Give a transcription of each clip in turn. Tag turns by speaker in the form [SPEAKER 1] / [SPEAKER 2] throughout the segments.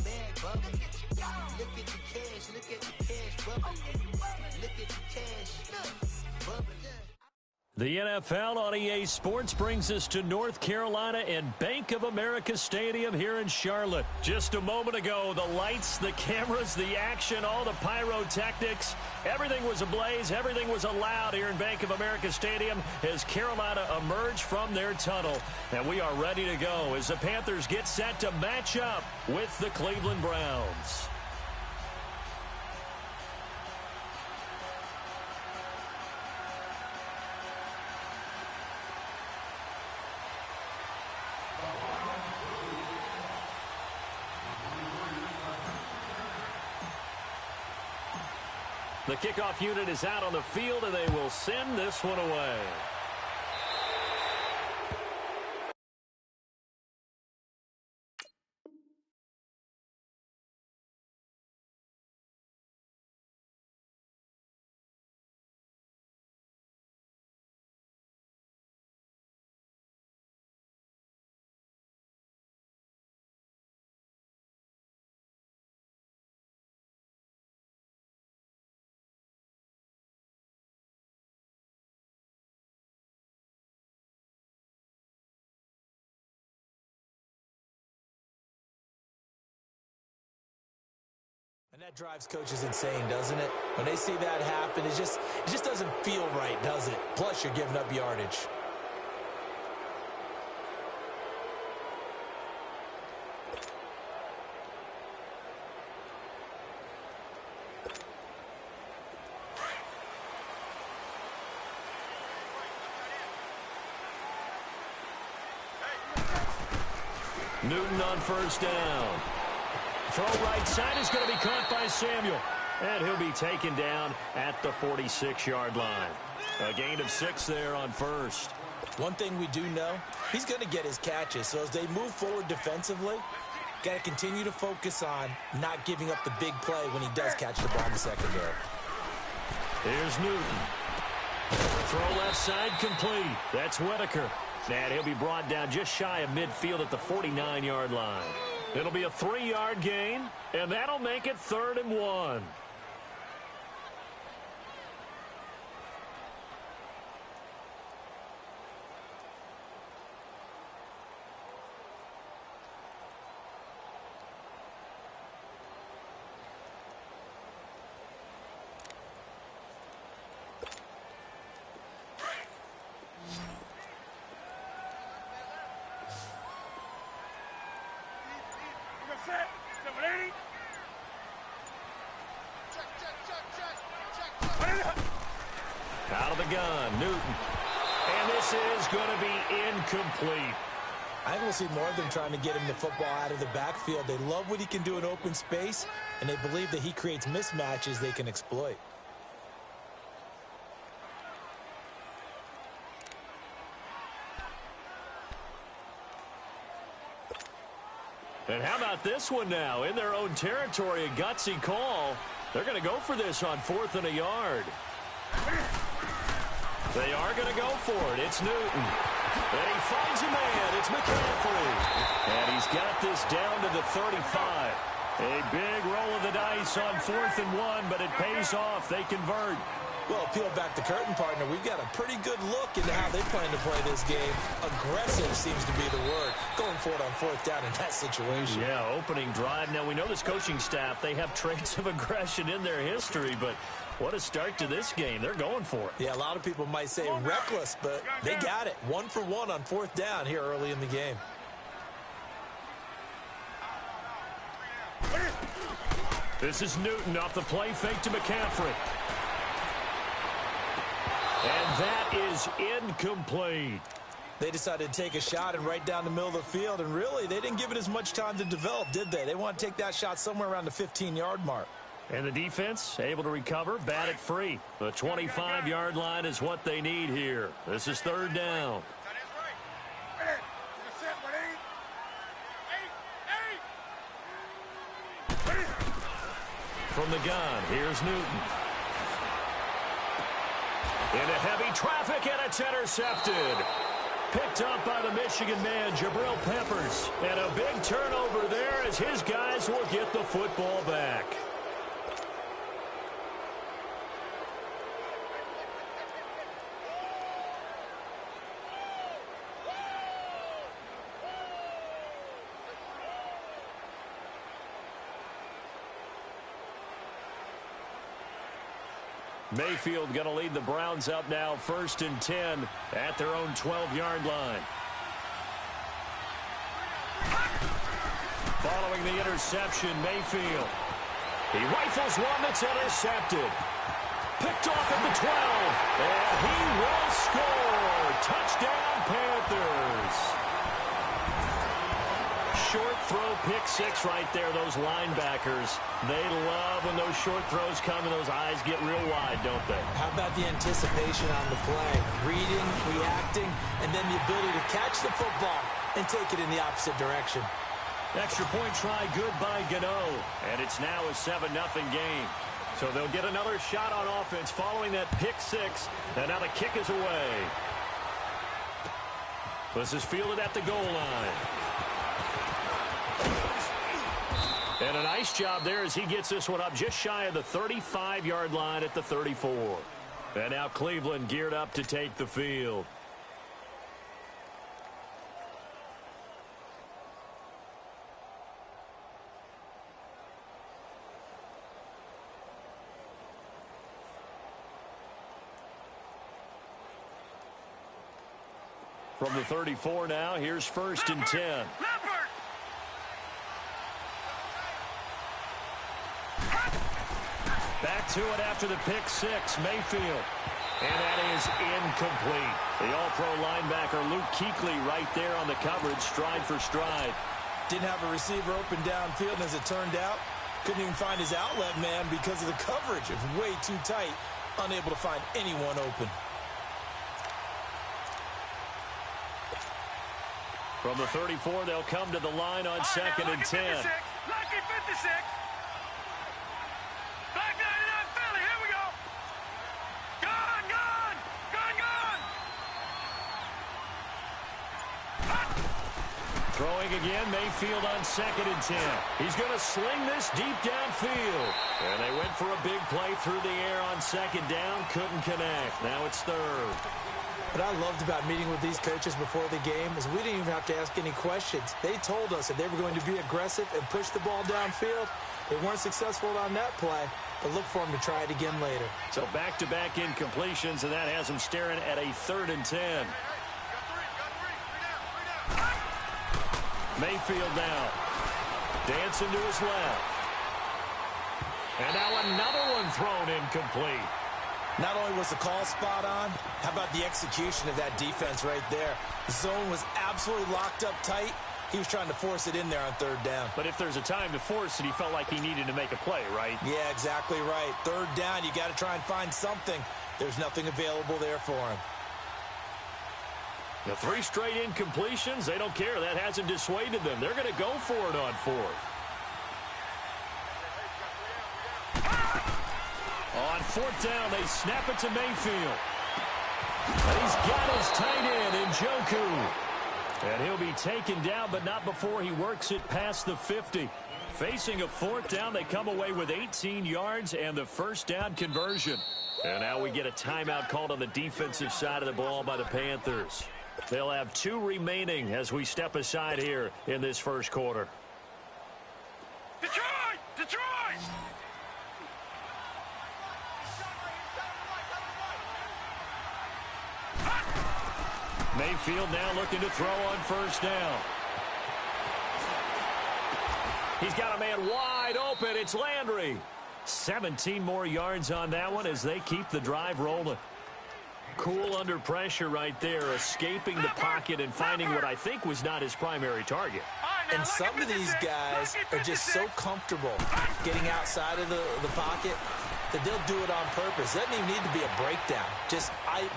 [SPEAKER 1] bag bubbling. Look at the cash bubbling. Look at the cash bubbling.
[SPEAKER 2] The NFL on EA Sports brings us to North Carolina and Bank of America Stadium here in Charlotte. Just a moment ago, the lights, the cameras, the action, all the pyrotechnics, everything was ablaze, everything was allowed here in Bank of America Stadium as Carolina emerged from their tunnel. And we are ready to go as the Panthers get set to match up with the Cleveland Browns. The kickoff unit is out on the field, and they will send this one away.
[SPEAKER 3] And that drives coaches insane, doesn't it? When they see that happen, it just doesn't feel right, does it? Plus, you're giving up yardage.
[SPEAKER 2] Newton on first down. Throw right side is going to be caught by Samuel. And he'll be taken down at the 46-yard line. A gain of 6 there on first.
[SPEAKER 3] One thing we do know, he's going to get his catches. So as they move forward defensively, got to continue to focus on not giving up the big play when he does catch the ball in the secondary.
[SPEAKER 2] Here's Newton. Throw left side complete. That's Whitaker. And he'll be brought down just shy of midfield at the 49-yard line. It'll be a 3-yard gain, and that'll make it 3rd and 1. Out of the gun, Newton. And this is going to be incomplete.
[SPEAKER 3] I think we'll see more of them trying to get him the football out of the backfield. They love what he can do in open space, and they believe that he creates mismatches they can exploit.
[SPEAKER 2] And how about this one now? In their own territory, a gutsy call. They're going to go for this on 4th and a yard. They are going to go for it. It's Newton. And he finds a man. It's McCaffrey. And he's got this down to the 35. A big roll of the dice on 4th and 1, but it pays off. They convert.
[SPEAKER 3] Well, peel back the curtain, partner. We've got a pretty good look into how they plan to play this game. Aggressive seems to be the word. Going for it on 4th down in that situation.
[SPEAKER 2] Yeah, opening drive. Now, we know this coaching staff, they have traits of aggression in their history, but what a start to this game. They're going for it.
[SPEAKER 3] Yeah, a lot of people might say reckless, but they got it. 1 for 1 on 4th down here early in the game.
[SPEAKER 2] This is Newton off the play fake to McCaffrey. And that is incomplete.
[SPEAKER 3] They decided to take a shot and right down the middle of the field, and really, they didn't give it as much time to develop, did they? They want to take that shot somewhere around the 15-yard mark.
[SPEAKER 2] And the defense able to recover, bat it free. The 25-yard line is what they need here. This is 3rd down. From the gun, here's Newton. Into heavy traffic, and it's intercepted. Picked up by the Michigan man, Jabril Peppers. And a big turnover there as his guys will get the football back. Mayfield going to lead the Browns up now, 1st and 10 at their own 12-yard line. Following the interception, Mayfield. He rifles one that's intercepted. Picked off at the 12. And he will score. Touchdown, Panthers. Short throw, pick six right there. Those linebackers, they love when those short throws come and those eyes get real wide, don't they?
[SPEAKER 3] How about the anticipation on the play? Reading, reacting, and then the ability to catch the football and take it in the opposite direction.
[SPEAKER 2] Extra point try good by Gano, and it's now a 7-0 game. So they'll get another shot on offense following that pick six, and now the kick is away. This is fielded at the goal line. And a nice job there as he gets this one up just shy of the 35-yard line at the 34. And now Cleveland geared up to take the field. From the 34 now, here's 1st and 10. Back to it after the pick six, Mayfield. And that is incomplete. The all-pro linebacker Luke Kuechly right there on the coverage, stride for stride.
[SPEAKER 3] Didn't have a receiver open downfield, and as it turned out, couldn't even find his outlet man because of the coverage. It was way too tight, unable to find anyone open.
[SPEAKER 2] From the 34, they'll come to the line on 2nd and 10.
[SPEAKER 4] Lucky 56. Black 99 Philly, here we go. Gone.
[SPEAKER 2] Throwing again, Mayfield on 2nd and 10. He's going to sling this deep downfield. And they went for a big play through the air on 2nd down. Couldn't connect. Now it's 3rd.
[SPEAKER 3] What I loved about meeting with these coaches before the game is we didn't even have to ask any questions. They told us that they were going to be aggressive and push the ball downfield. They weren't successful on that play, but look for them to try it again later.
[SPEAKER 2] So back-to-back incompletions, and that has them staring at a 3rd and 10. Mayfield now. Dancing to his left. And now another one thrown incomplete.
[SPEAKER 3] Not only was the call spot on, how about the execution of that defense right there? The zone was absolutely locked up tight. He was trying to force it in there on 3rd down.
[SPEAKER 2] But if there's a time to force it, he felt like he needed to make a play, right?
[SPEAKER 3] Yeah, exactly right. 3rd down, you got to try and find something. There's nothing available there for him.
[SPEAKER 2] The 3 straight incompletions, they don't care. That hasn't dissuaded them. They're going to go for it on 4th. On 4th down, they snap it to Mayfield. And he's got his tight end, Njoku. And he'll be taken down, but not before he works it past the 50. Facing a 4th down, they come away with 18 yards and the 1st down conversion. And now we get a timeout called on the defensive side of the ball by the Panthers. They'll have 2 remaining as we step aside here in this 1st quarter.
[SPEAKER 4] Detroit!
[SPEAKER 2] Mayfield now looking to throw on 1st down. He's got a man wide open. It's Landry. 17 more yards on that one as they keep the drive rolling. Cool under pressure right there, escaping the pocket and finding what I think was not his primary target.
[SPEAKER 3] And some of these guys are just so comfortable getting outside of the pocket that they'll do it on purpose. It doesn't even need to be a breakdown.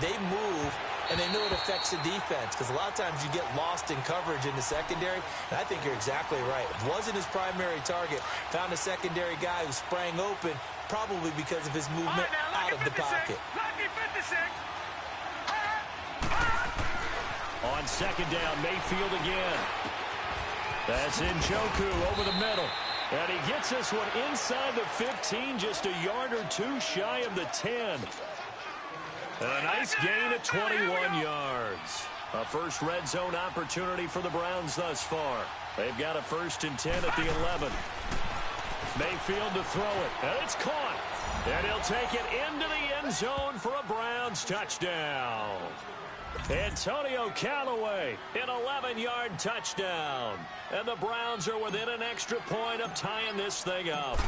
[SPEAKER 3] They move, and they know it affects the defense because a lot of times you get lost in coverage in the secondary, and I think you're exactly right. It wasn't his primary target. Found a secondary guy who sprang open, probably because of his movement out of the pocket.
[SPEAKER 2] On second down, Mayfield again. That's Njoku over the middle. And he gets this one inside the 15, just a yard or two shy of the 10. A nice gain of 21 yards. A first red zone opportunity for the Browns thus far. They've got a 1st and 10 at the 11. Mayfield to throw it, and it's caught. And he'll take it into the end zone for a Browns touchdown. Antonio Callaway, an 11-yard touchdown. And the Browns are within an extra point of tying this thing up.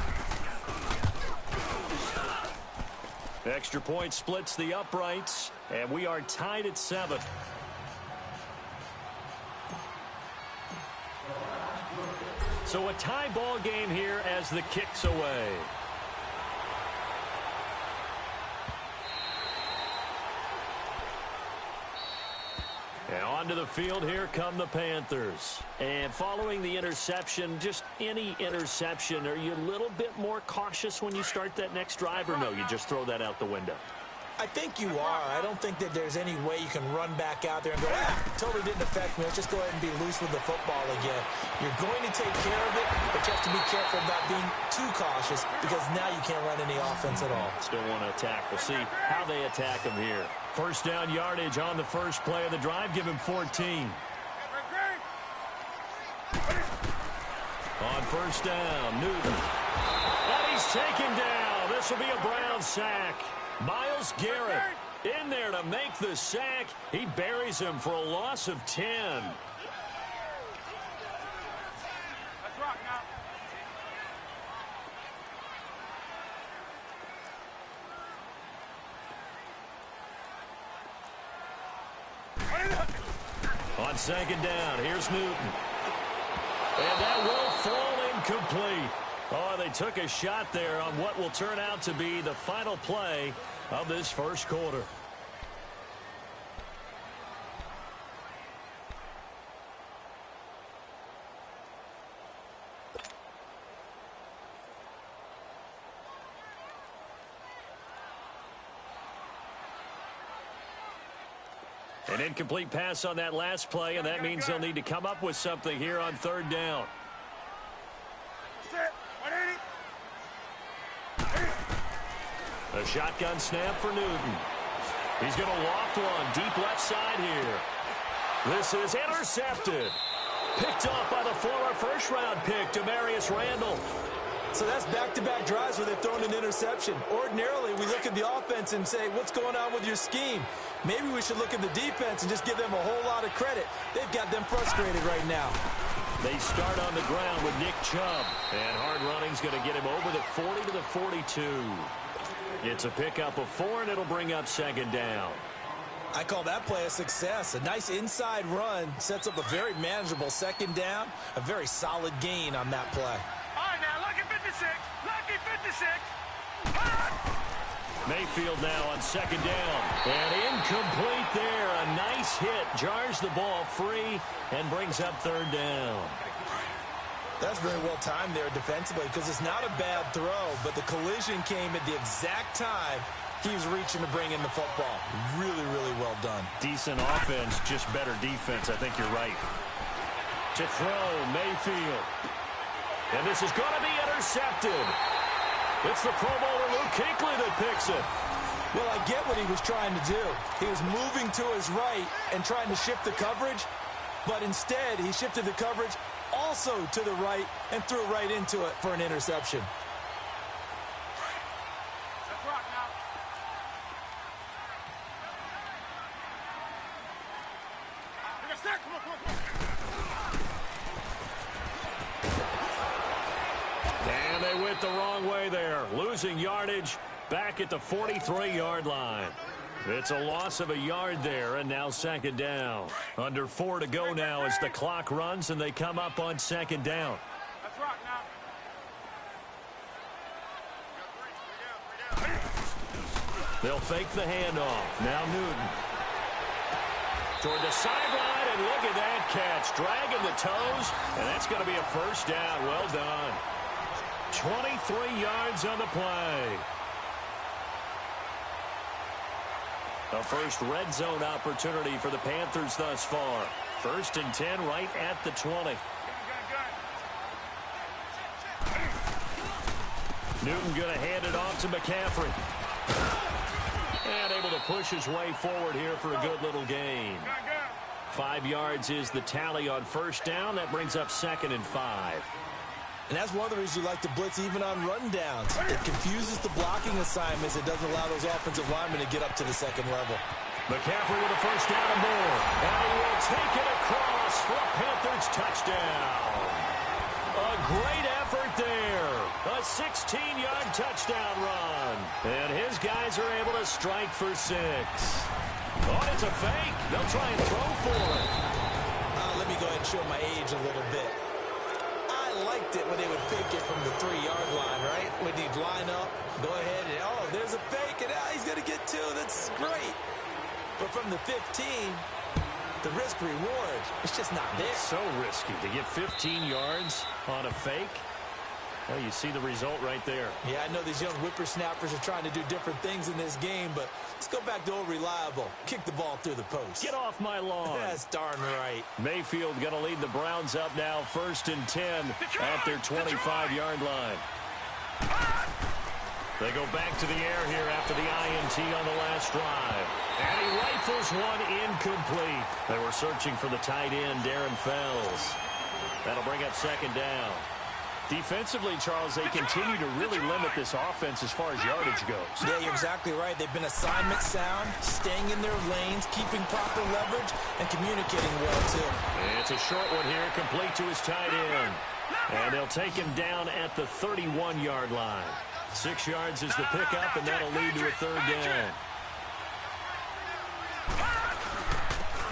[SPEAKER 2] Extra point splits the uprights, and we are tied at 7. So a tie ball game here as the kick's away. And onto the field, here come the Panthers. And following the interception, just any interception, are you a little bit more cautious when you start that next drive, or no, you just throw that out the window?
[SPEAKER 3] I think you are. I don't think that there's any way you can run back out there and go, totally didn't affect me. Let's just go ahead and be loose with the football again. You're going to take care of it, but you have to be careful about being too cautious because now you can't run any offense at all.
[SPEAKER 2] Still want to attack. We'll see how they attack them here. First down yardage on the first play of the drive. Give him 14. On first down, Newton. And he's taken down. This will be a Brown sack. Myles Garrett in there to make the sack. He buries him for a loss of 10.
[SPEAKER 4] Let's rock now.
[SPEAKER 2] On second down, here's Newton. And that will fall incomplete. Oh, they took a shot there on what will turn out to be the final play of this first quarter. An incomplete pass on that last play, and that means they'll need to come up with something here on third down. A shotgun snap for Newton. He's going to loft one deep left side here. This is intercepted. Picked off by the former first-round pick, Demarius Randall.
[SPEAKER 3] So that's back-to-back drives where they've thrown an interception. Ordinarily, we look at the offense and say, what's going on with your scheme? Maybe we should look at the defense and just give them a whole lot of credit. They've got them frustrated right now.
[SPEAKER 2] They start on the ground with Nick Chubb. And hard running's going to get him over the 40 to the 42. It's a pickup of 4, and it'll bring up second down.
[SPEAKER 3] I call that play a success. A nice inside run sets up a very manageable second down. A very solid gain on that play.
[SPEAKER 4] All right, now, lucky 56. Lucky 56.
[SPEAKER 2] Mayfield now on second down. And incomplete there. A nice hit. Jars the ball free and brings up third down.
[SPEAKER 3] That's very well timed there defensively because it's not a bad throw, but the collision came at the exact time he was reaching to bring in the football. Really, really well done.
[SPEAKER 2] Decent offense, just better defense. I think you're right. To throw, Mayfield. And this is going to be intercepted. It's the Pro Bowler Luke Kuechly that picks it.
[SPEAKER 3] Well, I get what he was trying to do. He was moving to his right and trying to shift the coverage, but instead he shifted the coverage also to the right and threw right into it for an interception.
[SPEAKER 4] Let's rock now. We're gonna stack. Come on, come on, come on.
[SPEAKER 2] And they went the wrong way there. Losing yardage back at the 43-yard line. It's a loss of a yard there, and now second down. Under 4 to go now as the clock runs, and they come up on second down.
[SPEAKER 4] Let's rock now.
[SPEAKER 2] They'll fake the handoff. Now Newton. Toward the sideline, and look at that catch. Dragging the toes, and that's going to be a first down. Well done. 23 yards on the play. A first red zone opportunity for the Panthers thus far. 1st and 10 right at the 20. Newton going to hand it off to McCaffrey. And able to push his way forward here for a good little gain. 5 yards is the tally on first down. That brings up 2nd and 5.
[SPEAKER 3] And that's one of the reasons you like to blitz even on rundowns. It confuses the blocking assignments. It doesn't allow those offensive linemen to get up to the second level.
[SPEAKER 2] McCaffrey with a first down and more. And he will take it across for a Panthers touchdown. A great effort there. A 16-yard touchdown run. And his guys are able to strike for 6. Oh, it's a fake. They'll try and throw for it.
[SPEAKER 3] Let me go ahead and show my age a little bit. I liked it when they would fake it from the 3-yard line, right? When you'd line up, go ahead and, oh, there's a fake, and he's going to get 2. That's great. But from the 15, the risk-reward, it's just not there.
[SPEAKER 2] It's so risky to get 15 yards on a fake. Well, you see the result right there.
[SPEAKER 3] Yeah, I know these young whippersnappers are trying to do different things in this game, but let's go back to old reliable. Kick the ball through the post.
[SPEAKER 2] Get off my lawn.
[SPEAKER 3] That's darn right.
[SPEAKER 2] Mayfield going to lead the Browns up now 1st and 10 at their 25-yard line. They go back to the air here after the INT on the last drive. And he rifles one incomplete. They were searching for the tight end, Darren Fells. That'll bring up 2nd down. Defensively, Charles, they continue to really limit this offense as far as yardage goes.
[SPEAKER 3] Yeah, you're exactly right. They've been assignment sound, staying in their lanes, keeping proper leverage, and communicating well, too.
[SPEAKER 2] It's a short one here, complete to his tight end. And they'll take him down at the 31-yard line. 6 yards is the pickup, and that'll lead to a 3rd down.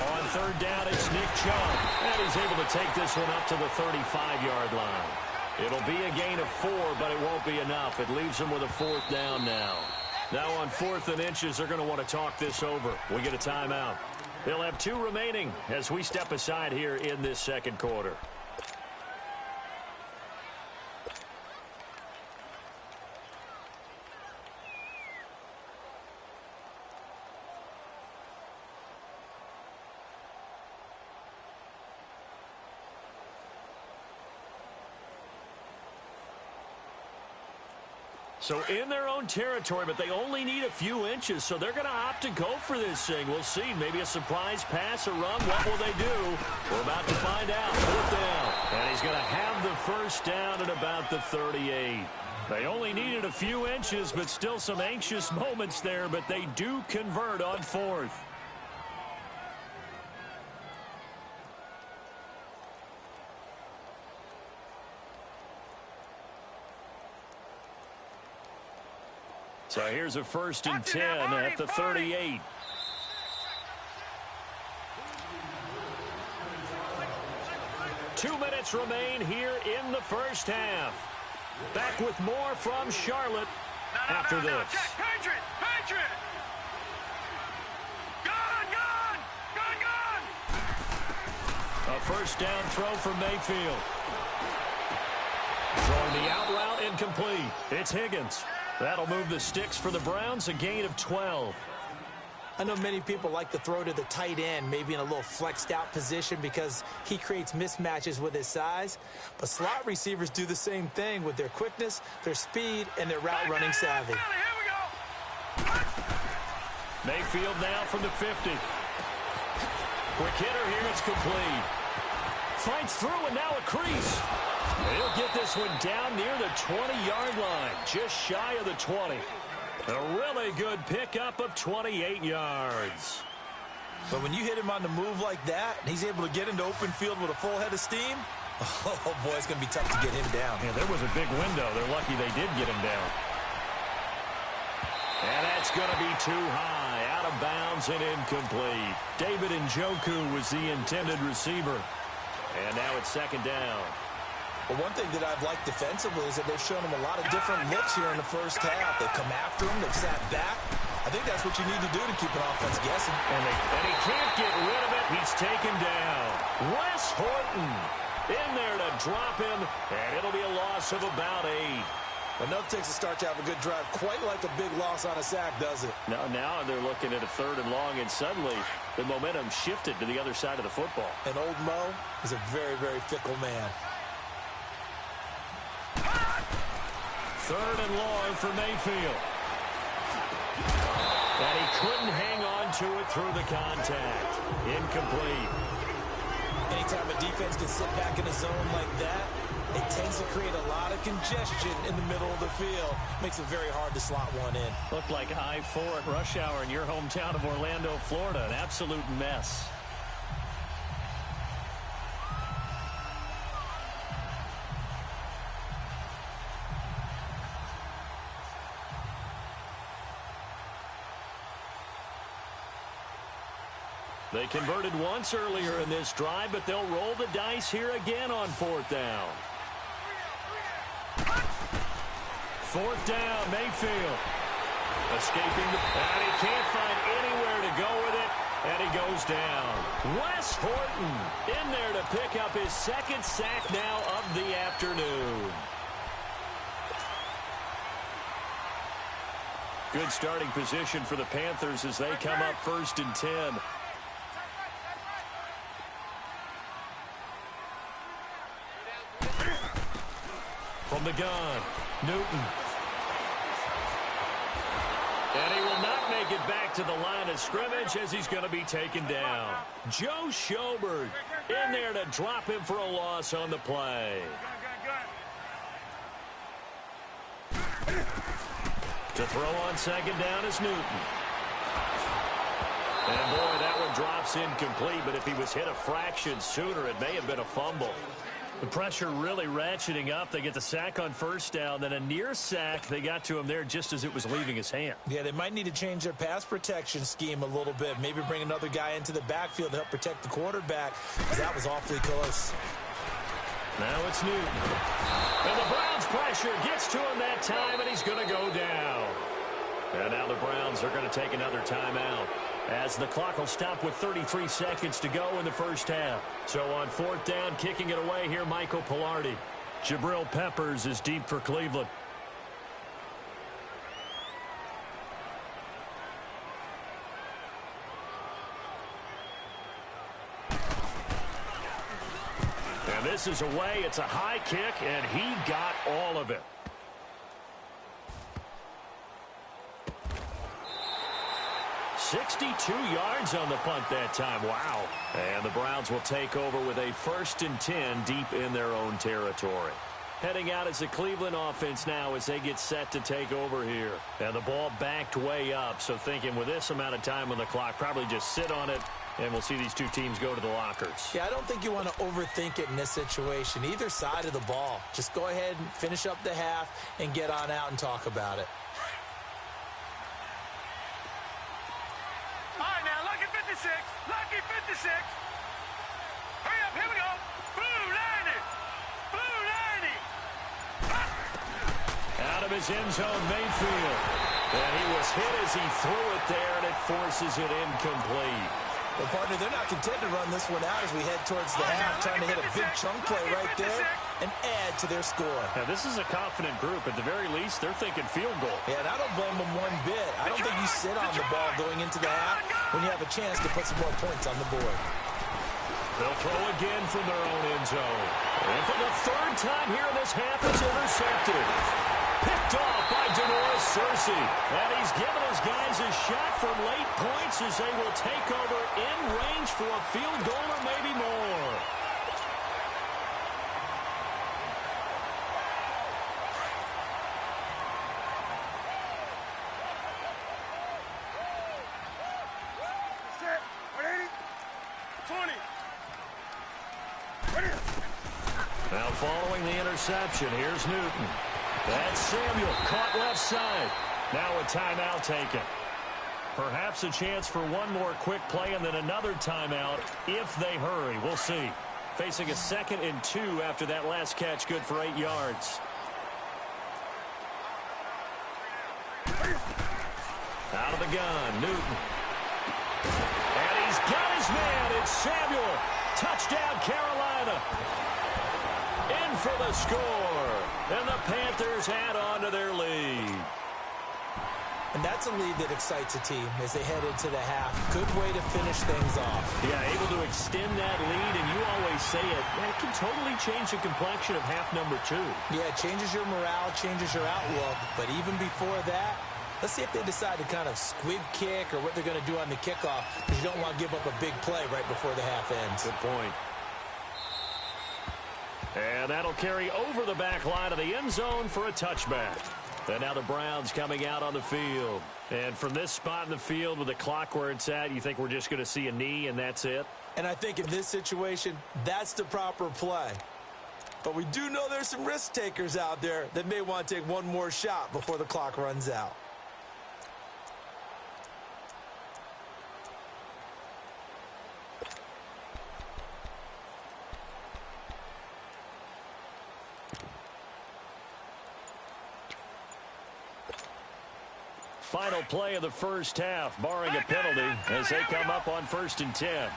[SPEAKER 2] On 3rd down, it's Nick Chubb. And he's able to take this one up to the 35-yard line. It'll be a gain of 4, but it won't be enough. It leaves them with a 4th down now. Now on 4th and inches, they're going to want to talk this over. We get a timeout. They'll have 2 remaining as we step aside here in this 2nd quarter. So in their own territory, but they only need a few inches, so they're going to opt to go for this thing. We'll see. Maybe a surprise pass or run. What will they do? We're about to find out. 4th down. And he's going to have the first down at about the 38. They only needed a few inches, but still some anxious moments there, but they do convert on 4th. So here's a 1st and 10 at the 38. Two minutes remain here in the first half. Back with more from Charlotte after this.
[SPEAKER 4] Patriot! Patriot! Gone!
[SPEAKER 2] A first down throw for Mayfield. Throwing the out route incomplete. It's Higgins. That'll move the sticks for the Browns, a gain of 12.
[SPEAKER 3] I know many people like to throw to the tight end, maybe in a little flexed out position because he creates mismatches with his size. But slot receivers do the same thing with their quickness, their speed, and their route running savvy.
[SPEAKER 4] Here we go.
[SPEAKER 2] Mayfield now from the 50. Quick hitter here, it's complete. Fights through and now a crease. He'll get this one down near the 20-yard line, just shy of the 20. A really good pickup of 28 yards.
[SPEAKER 3] But when you hit him on the move like that, and he's able to get into open field with a full head of steam, oh boy, it's going to be tough to get him down.
[SPEAKER 2] Yeah, there was a big window. They're lucky they did get him down. And that's going to be too high, out of bounds and incomplete. David Njoku was the intended receiver. And now it's 2nd down.
[SPEAKER 3] Well, one thing that I've liked defensively is that they've shown him a lot of different looks here in the first half. They've come after him. They've sat back. I think that's what you need to do to keep an offense guessing.
[SPEAKER 2] And he can't get rid of it. He's taken down. Wes Horton in there to drop him, and it'll be a loss of about 8.
[SPEAKER 3] Enough takes a start to have a good drive. Quite like a big loss on a sack, does it?
[SPEAKER 2] Now they're looking at a 3rd and long, and suddenly the momentum shifted to the other side of the football.
[SPEAKER 3] And old Mo is a very, very fickle man.
[SPEAKER 2] 3rd and long for Mayfield. And he couldn't hang on to it through the contact. Incomplete.
[SPEAKER 3] Anytime a defense can sit back in a zone like that, it tends to create a lot of congestion in the middle of the field. Makes it very hard to slot one in.
[SPEAKER 2] Looked like I-4 at rush hour in your hometown of Orlando, Florida. An absolute mess. They converted once earlier in this drive, but they'll roll the dice here again on 4th down. 4th down, Mayfield. Escaping and he can't find anywhere to go with it, and he goes down. Wes Horton in there to pick up his 2nd sack now of the afternoon. Good starting position for the Panthers as they come up 1st and 10. From the gun, Newton. And he will not make it back to the line of scrimmage as he's going to be taken down. Joe Schobert in there to drop him for a loss on the play. To throw on 2nd down is Newton. And boy, that one drops incomplete, but if he was hit a fraction sooner, it may have been a fumble. The pressure really ratcheting up. They get the sack on 1st down, then a near sack. They got to him there just as it was leaving his hand.
[SPEAKER 3] Yeah, they might need to change their pass protection scheme a little bit. Maybe bring another guy into the backfield to help protect the quarterback, because that was awfully close.
[SPEAKER 2] Now it's Newton. And the Browns' pressure gets to him that time, and he's going to go down. And now the Browns are going to take another timeout, as the clock will stop with 33 seconds to go in the 1st half. So on 4th down, kicking it away here, Michael Pilardi. Jabril Peppers is deep for Cleveland. And this is away. It's a high kick, and he got all of it. 62 yards on the punt that time. Wow. And the Browns will take over with a 1st and 10 deep in their own territory. Heading out as the Cleveland offense now as they get set to take over here. And the ball backed way up, so thinking with this amount of time on the clock, probably just sit on it, and we'll see these two teams go to the lockers.
[SPEAKER 3] Yeah, I don't think you want to overthink it in this situation. Either side of the ball. Just go ahead and finish up the half and get on out and talk about it.
[SPEAKER 4] All right, now, lucky 56. Lucky 56. Hurry up, here we go. Blue 90. Blue 90.
[SPEAKER 2] Out of his end zone, Mayfield. And he was hit as he threw it there, and it forces it incomplete.
[SPEAKER 3] Well, partner, they're not content to run this one out as we head towards the half, trying to hit a big chunk play right there and add to their score.
[SPEAKER 2] Now, this is a confident group. At the very least, they're thinking field goal.
[SPEAKER 3] Yeah, and I don't blame them one bit. I don't think you sit on the ball going into the half when you have a chance to put some more points on the board.
[SPEAKER 2] They'll throw again from their own end zone. And for the 3rd time here in this half, it's intercepted. Picked off by Denoris Searcy. And he's given his guys a shot from late points as they will take over in range for a field goal or maybe more.
[SPEAKER 4] Set. 180. 20. Ready.
[SPEAKER 2] Now following the interception, here's Newton. That's Samuel, caught left side. Now a timeout taken. Perhaps a chance for one more quick play and then another timeout if they hurry. We'll see. Facing a 2nd and 2 after that last catch, good for 8 yards. Out of the gun, Newton. And he's got his man. It's Samuel. Touchdown, Carolina. In for the score. And the Panthers add on to their lead.
[SPEAKER 3] And that's a lead that excites a team as they head into the half. Good way to finish things off.
[SPEAKER 2] Yeah, able to extend that lead, and you always say it, that can totally change the complexion of half number 2.
[SPEAKER 3] Yeah, it changes your morale, changes your outlook. But even before that, let's see if they decide to kind of squib kick or what they're going to do on the kickoff, because you don't want to give up a big play right before the half ends.
[SPEAKER 2] Good point. And that'll carry over the back line of the end zone for a touchback. And now the Browns coming out on the field. And from this spot in the field with the clock where it's at, you think we're just going to see a knee and that's it?
[SPEAKER 3] And I think in this situation, that's the proper play. But we do know there's some risk takers out there that may want to take one more shot before the clock runs out.
[SPEAKER 2] Final play of the first half, barring a penalty, as they come up on 1st and 10.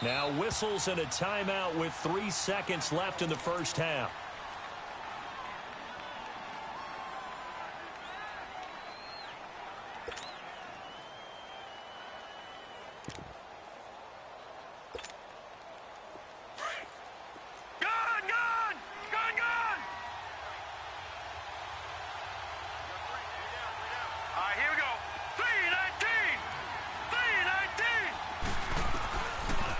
[SPEAKER 2] Now whistles and a timeout with 3 seconds left in the first half.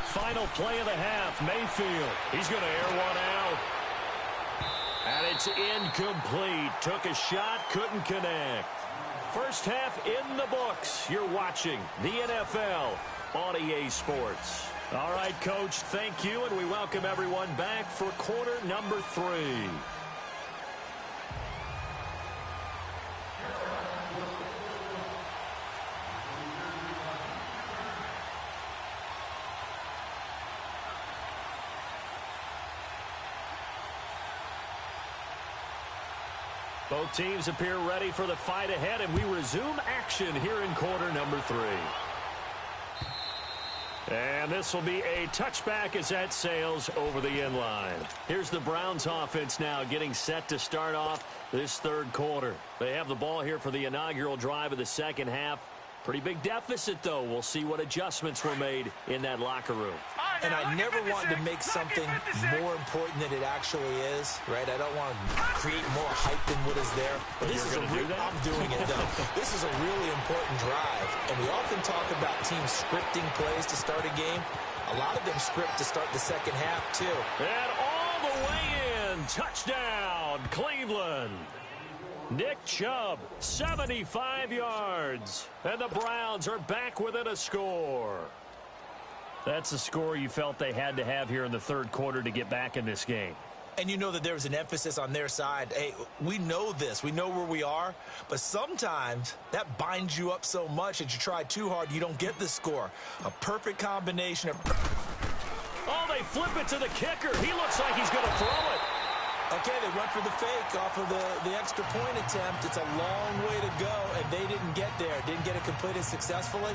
[SPEAKER 2] Final play of the half, Mayfield. He's going to air one out. And it's incomplete. Took a shot, couldn't connect. First half in the books. You're watching the NFL on EA Sports. All right, Coach, thank you, and we welcome everyone back for quarter number 3. Both teams appear ready for the fight ahead, and we resume action here in quarter number 3. And this will be a touchback as that sails over the end line. Here's the Browns offense now getting set to start off this third quarter. They have the ball here for the inaugural drive of the second half. Pretty big deficit, though. We'll see what adjustments were made in that locker room.
[SPEAKER 3] And I never want to make something more important than it actually is, right? I don't want to create more hype than what is there. But this is I'm doing it, though. This is a really important drive. And we often talk about teams scripting plays to start a game. A lot of them script to start the second half, too.
[SPEAKER 2] And all the way in. Touchdown, Cleveland. Nick Chubb, 75 yards. And the Browns are back within a score. That's the score you felt they had to have here in the third quarter to get back in this game.
[SPEAKER 3] And you know that there was an emphasis on their side. Hey, we know this. We know where we are. But sometimes that binds you up so much that you try too hard, you don't get the score. A perfect combination of...
[SPEAKER 2] Oh, they flip it to the kicker. He looks like he's going to throw it.
[SPEAKER 3] Okay, they went for the fake off of the extra point attempt. It's a long way to go, and they didn't get there. Didn't get it completed successfully.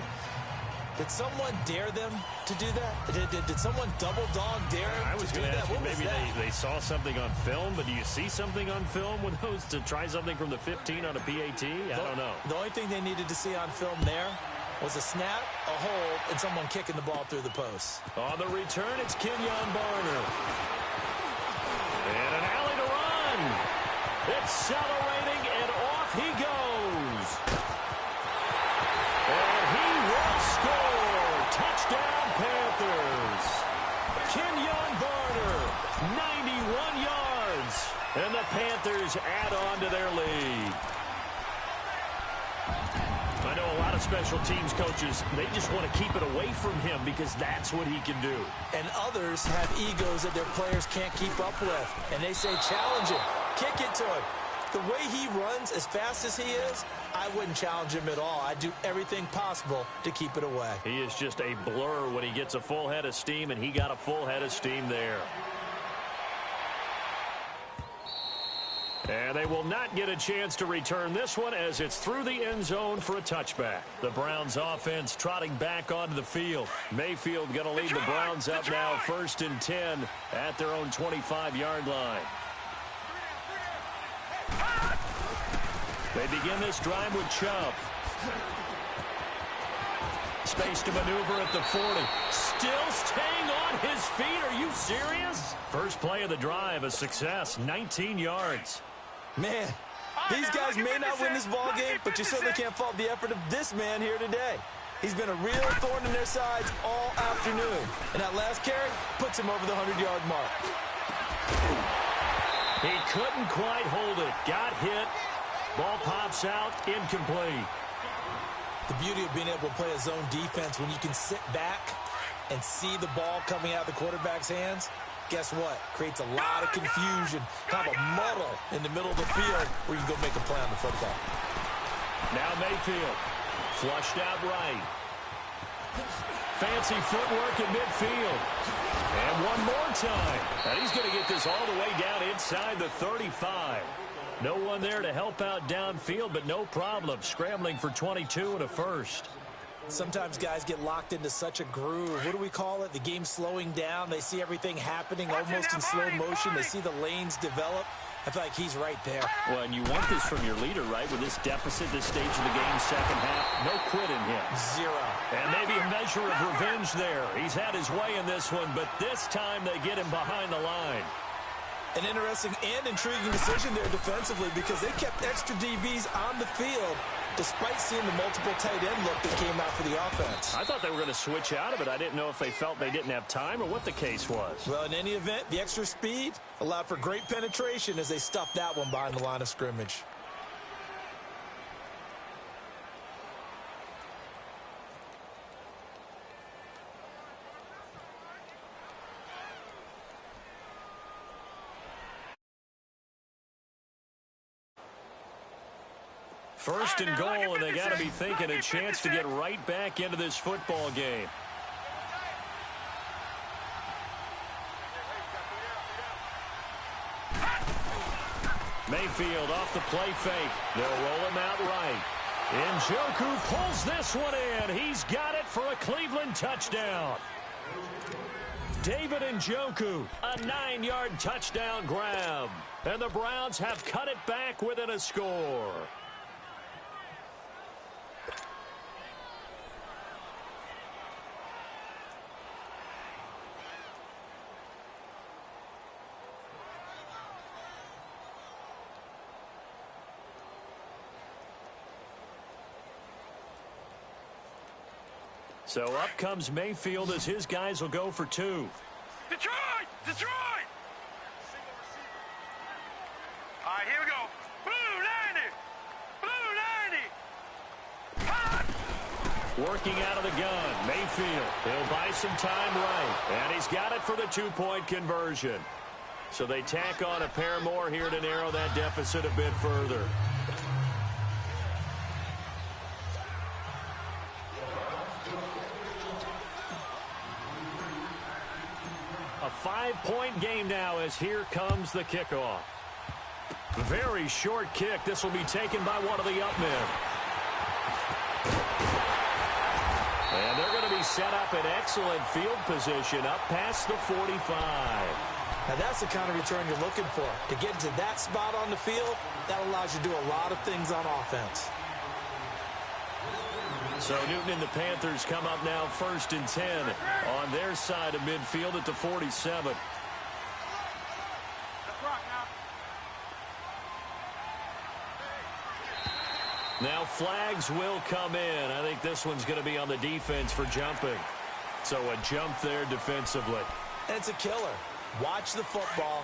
[SPEAKER 3] Did someone dare them to do that? Did someone double dog dare them
[SPEAKER 2] I was
[SPEAKER 3] to do
[SPEAKER 2] going to
[SPEAKER 3] that?
[SPEAKER 2] ask you,
[SPEAKER 3] What was
[SPEAKER 2] maybe
[SPEAKER 3] that?
[SPEAKER 2] they saw something on film, but do you see something on film with those to try something from the 15 on a PAT? I don't know.
[SPEAKER 3] The only thing they needed to see on film there was a snap, a hold, and someone kicking the ball through the post.
[SPEAKER 2] On the return, it's Kenyon Barner. And an alley to run. Accelerating, and off he goes. And he will score. Touchdown, Panthers. Kenyon Barner, 91 yards. And the Panthers add on to their lead. I know a lot of special teams coaches, they just want to keep it away from him because that's what he can do.
[SPEAKER 3] And others have egos that their players can't keep up with. And they say, challenge him, kick it to him. The way he runs as fast as he is, I wouldn't challenge him at all. I'd do everything possible to keep it away.
[SPEAKER 2] He is just a blur when he gets a full head of steam, and he got a full head of steam there. And they will not get a chance to return this one as it's through the end zone for a touchback. The Browns offense trotting back onto the field. Mayfield going to lead the Browns up now 1st and 10 at their own 25-yard line. They begin this drive with Chubb. Space to maneuver at the 40. Still staying on his feet. Are you serious? First play of the drive, a success, 19 yards.
[SPEAKER 3] Man, these guys may not win this ball game, but you certainly can't fault the effort of this man here today. He's been a real thorn in their sides all afternoon. And that last carry puts him over the 100-yard mark.
[SPEAKER 2] He couldn't quite hold it. Got hit. Ball pops out, incomplete.
[SPEAKER 3] The beauty of being able to play a zone defense when you can sit back and see the ball coming out of the quarterback's hands, guess what? Creates a lot of confusion, kind of a muddle in the middle of the field where you can go make a play on the football.
[SPEAKER 2] Now Mayfield, flushed out right. Fancy footwork in midfield. And one more time. And he's going to get this all the way down inside the 35. No one there to help out downfield, but no problem. Scrambling for 22 and a first.
[SPEAKER 3] Sometimes guys get locked into such a groove. What do we call it? The game's slowing down. They see everything happening almost in slow motion. They see the lanes develop. I feel like he's right there.
[SPEAKER 2] Well, and you want this from your leader, right? With this deficit, this stage of the game, second half, no quit in him.
[SPEAKER 3] Zero.
[SPEAKER 2] And maybe a measure of revenge there. He's had his way in this one, but this time they get him behind the line.
[SPEAKER 3] An interesting and intriguing decision there defensively because they kept extra DBs on the field despite seeing the multiple tight end look that came out for the offense.
[SPEAKER 2] I thought they were going to switch out of it. I didn't know if they felt they didn't have time or what the case was.
[SPEAKER 3] Well, in any event, the extra speed allowed for great penetration as they stuffed that one behind the line of scrimmage.
[SPEAKER 2] First and goal, and they got to be thinking a chance to get right back into this football game. Mayfield off the play fake. They'll roll him out right. Njoku pulls this one in. He's got it for a Cleveland touchdown. David Njoku, a 9-yard touchdown grab. And the Browns have cut it back within a score. So up comes Mayfield as his guys will go for two.
[SPEAKER 4] Detroit! Detroit! All right, here we go. Blue 90! Blue 90!
[SPEAKER 2] Working out of the gun, Mayfield. He'll buy some time right. And he's got it for the two-point conversion. So they tack on a pair more here to narrow that deficit a bit further. A 5-point game now as here comes the kickoff. Very short kick. This will be taken by one of the up men. And they're going to be set up in excellent field position up past the 45.
[SPEAKER 3] Now that's the kind of return you're looking for. To get into that spot on the field, that allows you to do a lot of things on offense.
[SPEAKER 2] So Newton and the Panthers come up now 1st and 10 on their side of midfield at the 47. Now flags will come in. I think this one's going to be on the defense for jumping. So a jump there defensively.
[SPEAKER 3] And it's a killer. Watch the football.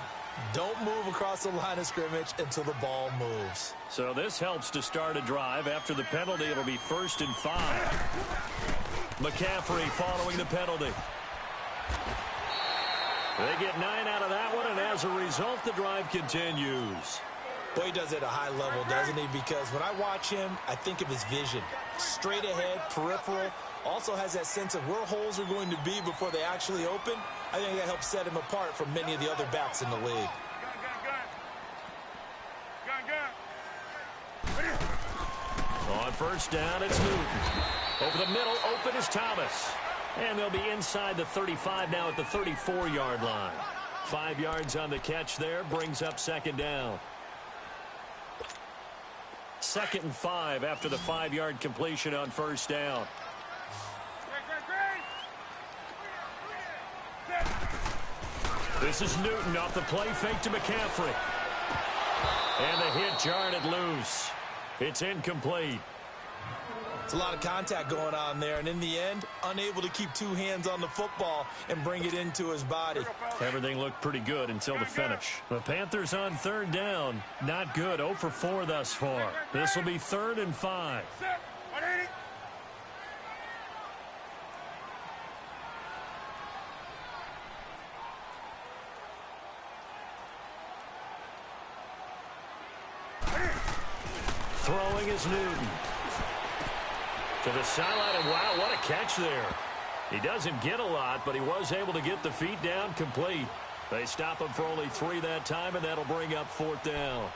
[SPEAKER 3] Don't move across the line of scrimmage until the ball moves.
[SPEAKER 2] So this helps to start a drive. After the penalty, it'll be 1st and 5. McCaffrey following the penalty. They get 9 out of that one, and as a result, the drive continues.
[SPEAKER 3] Boy, he does it at a high level, doesn't he? Because when I watch him, I think of his vision. Straight ahead, peripheral. Also has that sense of where holes are going to be before they actually open. I think that helps set him apart from many of the other backs in the league.
[SPEAKER 2] On first down, it's Newton. Over the middle, open is Thomas. And they'll be inside the 35 now at the 34-yard line. 5 yards on the catch there, brings up second down. 2nd and 5 after the 5-yard completion on first down. This is Newton off the play fake to McCaffrey. And the hit jarred it loose. It's incomplete.
[SPEAKER 3] It's a lot of contact going on there, and in the end, unable to keep 2 hands on the football and bring it into his body.
[SPEAKER 2] Everything looked pretty good until the finish. The Panthers on 3rd down. Not good. 0 for 4 thus far. This will be 3rd and 5. Throwing is Newton. To the sideline, and wow, what a catch there. He doesn't get a lot, but he was able to get the feet down complete. They stop him for only 3 that time, and that'll bring up 4th down.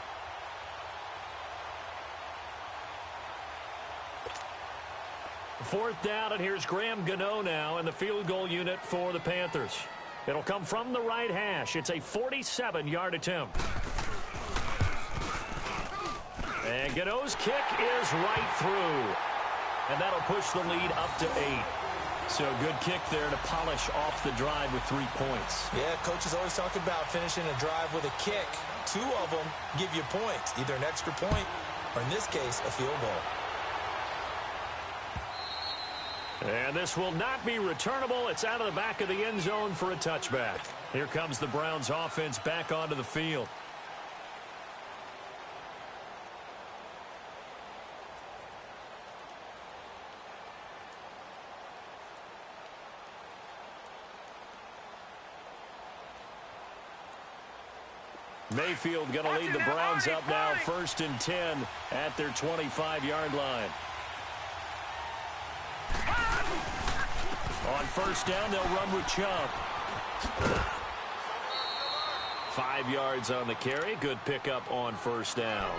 [SPEAKER 2] Fourth down, and here's Graham Gano now in the field goal unit for the Panthers. It'll come from the right hash. It's a 47-yard attempt. And Gano's kick is right through. And that'll push the lead up to 8. So good kick there to polish off the drive with 3 points.
[SPEAKER 3] Yeah, coaches always talk about finishing a drive with a kick. 2 of them give you points, either an extra point or, in this case, a field goal.
[SPEAKER 2] And this will not be returnable. It's out of the back of the end zone for a touchback. Here comes the Browns offense back onto the field. Mayfield going to lead the Browns up now, 1st and 10 at their 25-yard line. On first down, they'll run with Chubb. 5 yards on the carry. Good pickup on first down.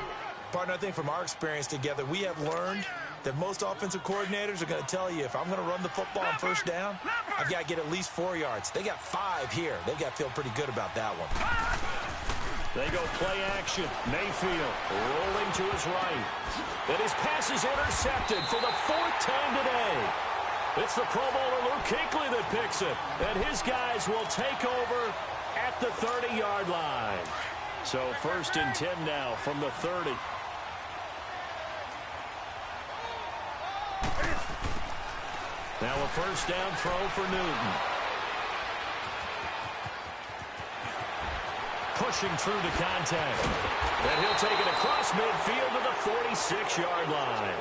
[SPEAKER 3] Partner, I think from our experience together, we have learned that most offensive coordinators are going to tell you, if I'm going to run the football on first down, I've got to get at least 4 yards. They got 5 here. They've got to feel pretty good about that one.
[SPEAKER 2] They go play action. Mayfield rolling to his right. And his pass is intercepted for the 4th time today. It's the Pro Bowler Luke Kuechly that picks it. And his guys will take over at the 30-yard line. So 1st and 10 now from the 30. Now a first down throw for Newton. Pushing through the contact. And he'll take it across midfield to the 46-yard line.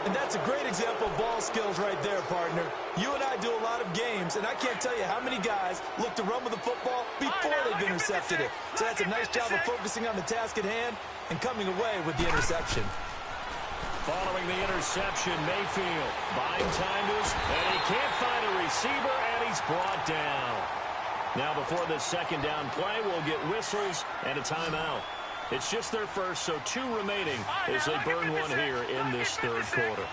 [SPEAKER 3] And that's a great example of ball skills right there, partner. You and I do a lot of games, and I can't tell you how many guys look to run with the football before they've intercepted it. So that's a nice job of focusing on the task at hand and coming away with the interception.
[SPEAKER 2] Following the interception, Mayfield buying time to his, and he can't find a receiver, and he's brought down. Now before the second down play, we'll get whistles and a timeout. It's just their first, so 2 remaining as they burn one here in this 3rd quarter.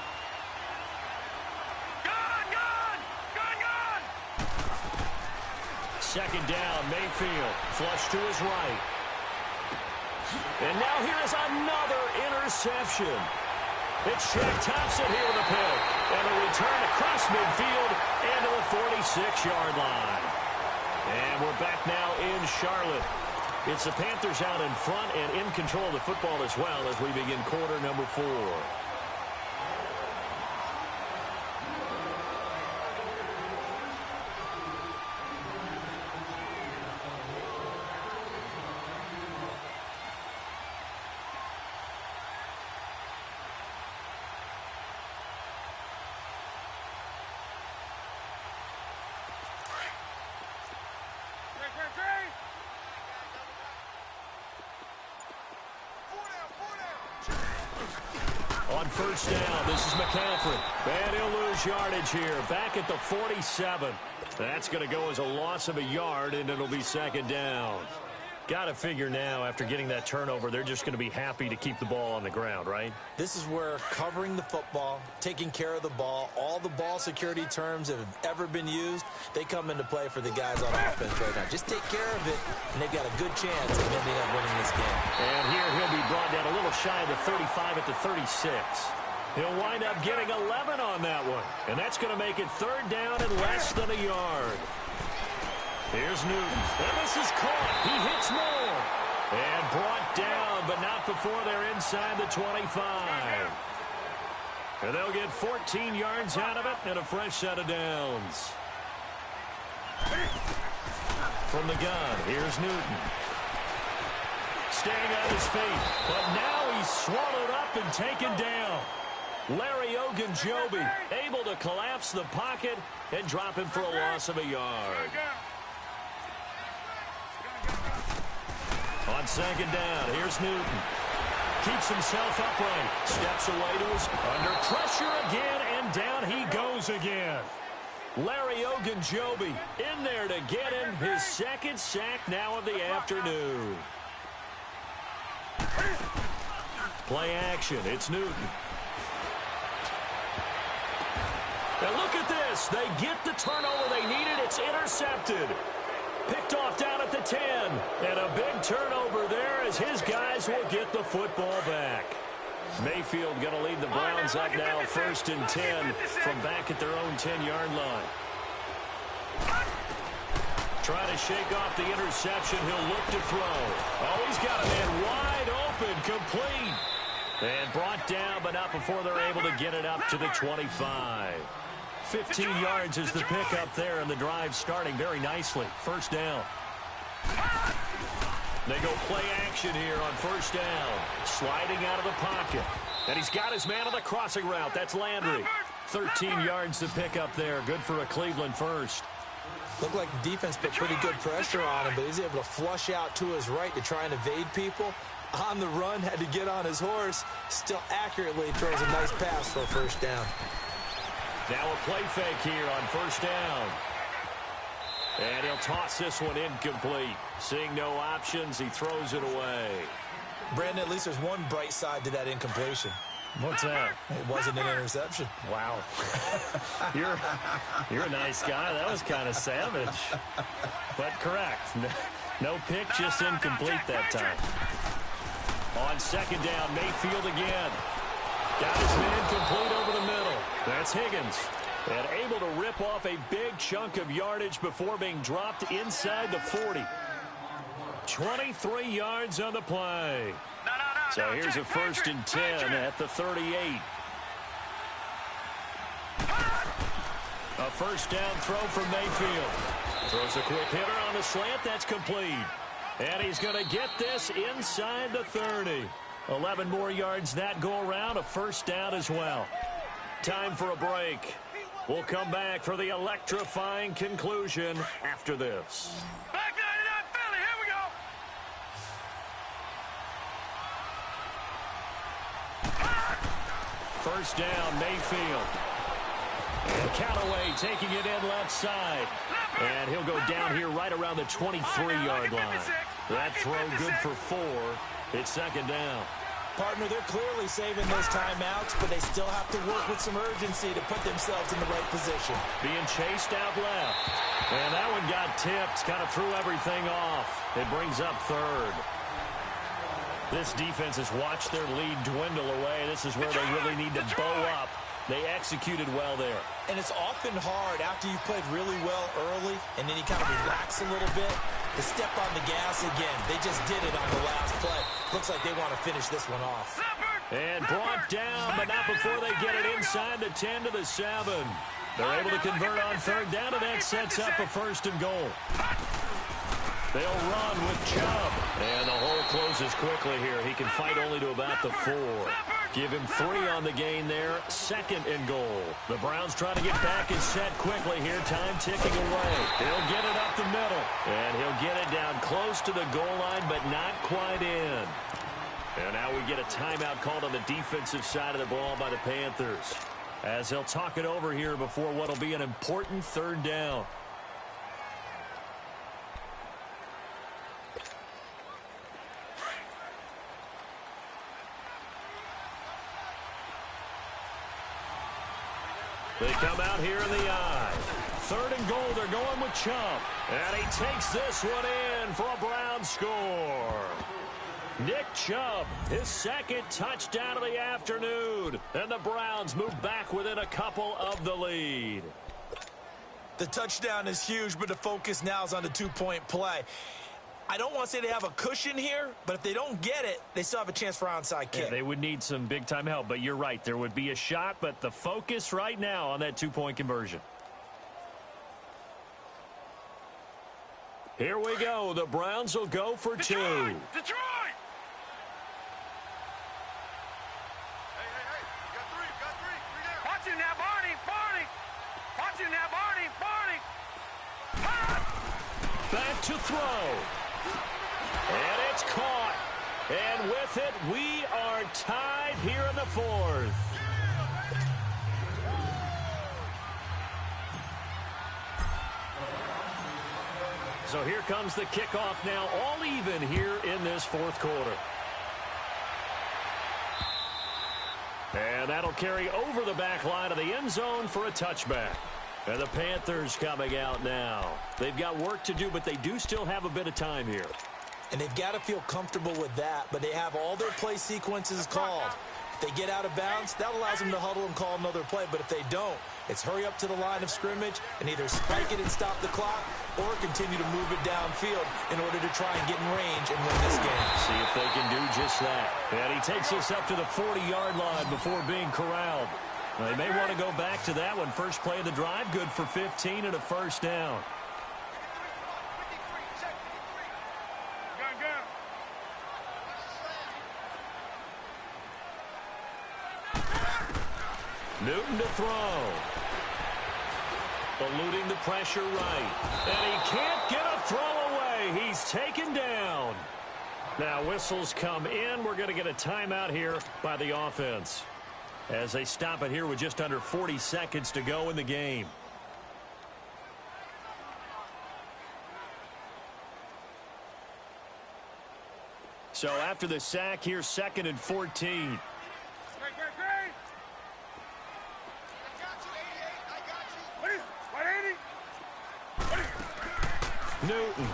[SPEAKER 2] Second down, Mayfield, flush to his right. And now here is another interception. It's Shaq Thompson here with a pick. And a return across midfield and to the 46-yard line. And we're back now in Charlotte. It's the Panthers out in front and in control of the football as well as we begin quarter number 4. On first down, this is McCaffrey. And he'll lose yardage here. Back at the 47. That's going to go as a loss of a yard, and it'll be second down. Got to figure now, after getting that turnover, they're just going to be happy to keep the ball on the ground, right?
[SPEAKER 3] This is where covering the football, taking care of the ball, all the ball security terms that have ever been used, they come into play for the guys on offense right now. Just take care of it, and they've got a good chance of ending up winning this game.
[SPEAKER 2] And here he'll be brought down a little shy of the 35 at the 36. He'll wind up getting 11 on that one, and that's going to make it third down and less than a yard. Here's Newton, and this is caught. He hits more. And brought down, but not before they're inside the 25. And they'll get 14 yards out of it and a fresh set of downs. From the gun, here's Newton. Staying on his feet, but now he's swallowed up and taken down. Larry Ogunjobi able to collapse the pocket and drop him for a loss of a yard. On second down, here's Newton. Keeps himself upright. Steps away to his under pressure again, and down he goes again. Larry Ogunjobi in there to get him his second sack now of the afternoon. Play action. It's Newton. Now look at this. They get the turnover they needed. It's intercepted. Picked off down at the 10. And a big turnover there as his guys will get the football back. Mayfield going to lead the Browns up now, 1st and 10 from back at their own 10-yard line. Trying to shake off the interception. He'll look to throw. Oh, he's got a man wide open, complete. And brought down, but not before they're able to get it up to the 25. 15 yards is the pickup there, and the drive starting very nicely. First down. They go play action here on first down. Sliding out of the pocket. And he's got his man on the crossing route. That's Landry. 13 yards to pick up there. Good for a Cleveland first.
[SPEAKER 3] Looked like the defense put pretty good pressure on him, but he's able to flush out to his right to try and evade people. On the run, had to get on his horse. Still accurately throws a nice pass for a first down.
[SPEAKER 2] Now a play fake here on first down. And he'll toss this one incomplete. Seeing no options, he throws it away.
[SPEAKER 3] Brandon, at least there's one bright side to that incompletion.
[SPEAKER 2] What's that?
[SPEAKER 3] It wasn't an interception.
[SPEAKER 2] Wow. You're a nice guy. That was kind of savage. But correct. No pick, just incomplete that time. On second down, Mayfield again. Got his man complete over the middle. That's Higgins. And able to rip off a big chunk of yardage before being dropped inside the 40. 23 yards on the play. So here's a 1st and 10 at the 38. A first down throw from Mayfield. Throws a quick hitter on the slant. That's complete. And he's going to get this inside the 30. 11 more yards that go around. A first down as well. Time for a break. We'll come back for the electrifying conclusion after this.
[SPEAKER 4] Back 99 Philly, here we go.
[SPEAKER 2] First down, Mayfield. And Callaway taking it in left side. And he'll go down here right around the 23-yard line. That throw good for 4. It's second down.
[SPEAKER 3] Partner, they're clearly saving those timeouts, but they still have to work with some urgency to put themselves in the right position.
[SPEAKER 2] Being chased out left. And that one got tipped, kind of threw everything off. It brings up third. This defense has watched their lead dwindle away. This is where they really need to bow up. They executed well there.
[SPEAKER 3] And it's often hard after you've played really well early and then you kind of relax a little bit to step on the gas again. They just did it on the last play. Looks like they want to finish this one off.
[SPEAKER 2] And brought down, but not before they get it inside the 10 to the 7. They're able to convert on third down, and that sets up a 1st and goal. They'll run with Chubb. And the hole closes quickly here. He can fight only to about the 4. Give him 3 on the gain there. 2nd and goal. The Browns trying to get back and set quickly here. Time ticking away. He'll get it up the middle. And he'll get it down close to the goal line, but not quite in. And now we get a timeout called on the defensive side of the ball by the Panthers, as they'll talk it over here before what will be an important third down. They come out here in the I. 3rd and goal, they're going with Chubb. And he takes this one in for a Brown score. Nick Chubb, his 2nd touchdown of the afternoon. And the Browns move back within a couple of the lead.
[SPEAKER 3] The touchdown is huge, but the focus now is on the 2-point play. I don't want to say they have a cushion here, but if they don't get it, they still have a chance for onside kick.
[SPEAKER 2] Yeah, they would need some big-time help, but you're right. There would be a shot, but the focus right now on that 2-point conversion. Here we go. The Browns will go for
[SPEAKER 4] Detroit!
[SPEAKER 2] 2.
[SPEAKER 4] Detroit! Hey, you got three there. Watch him now, Barney. Watch him now, Barney.
[SPEAKER 2] Back to throw. And it's caught. And with it, we are tied here in the 4th. So here comes the kickoff now, all even here in this 4th quarter. And that'll carry over the back line of the end zone for a touchback. And the Panthers coming out now. They've got work to do, but they do still have a bit of time here.
[SPEAKER 3] And they've got to feel comfortable with that, but they have all their play sequences called. If they get out of bounds, that allows them to huddle and call another play. But if they don't, it's hurry up to the line of scrimmage and either spike it and stop the clock or continue to move it downfield in order to try and get in range and win this game.
[SPEAKER 2] See if they can do just that. And he takes us up to the 40-yard line before being corralled. They may want to go back to that one. First play of the drive, good for 15 and a first down. Newton to throw. Eluding the pressure right. And he can't get a throw away. He's taken down. Now whistles come in. We're going to get a timeout here by the offense, as they stop it here with just under 40 seconds to go in the game. So after the sack here, 2nd and 14. Newton.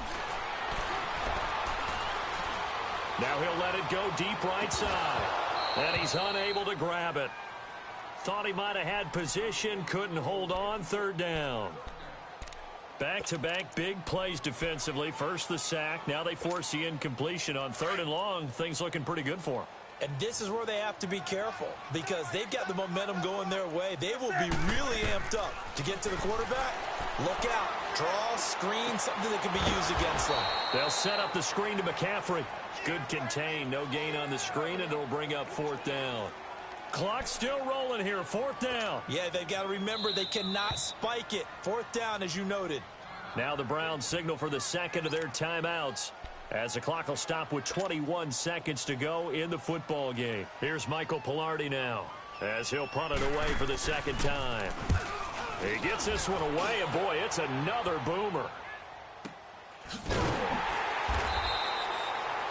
[SPEAKER 2] Now he'll let it go deep right side. And he's unable to grab it. Thought he might have had position, couldn't hold on. 3rd down. Back-to-back big plays defensively. First the sack. Now they force the incompletion on 3rd and long. Things looking pretty good for them.
[SPEAKER 3] And this is where they have to be careful because they've got the momentum going their way. They will be really amped up to get to the quarterback. Look out. Draw, screen, something that can be used against them.
[SPEAKER 2] They'll set up the screen to McCaffrey. Good contain. No gain on the screen, and it'll bring up 4th down. Clock still rolling here. 4th down.
[SPEAKER 3] Yeah, they've got to remember they cannot spike it. 4th down, as you noted.
[SPEAKER 2] Now the Browns signal for the 2nd of their timeouts, as the clock will stop with 21 seconds to go in the football game. Here's Michael Pilardi now, as he'll punt it away for the 2nd time. He gets this one away, and boy, it's another boomer.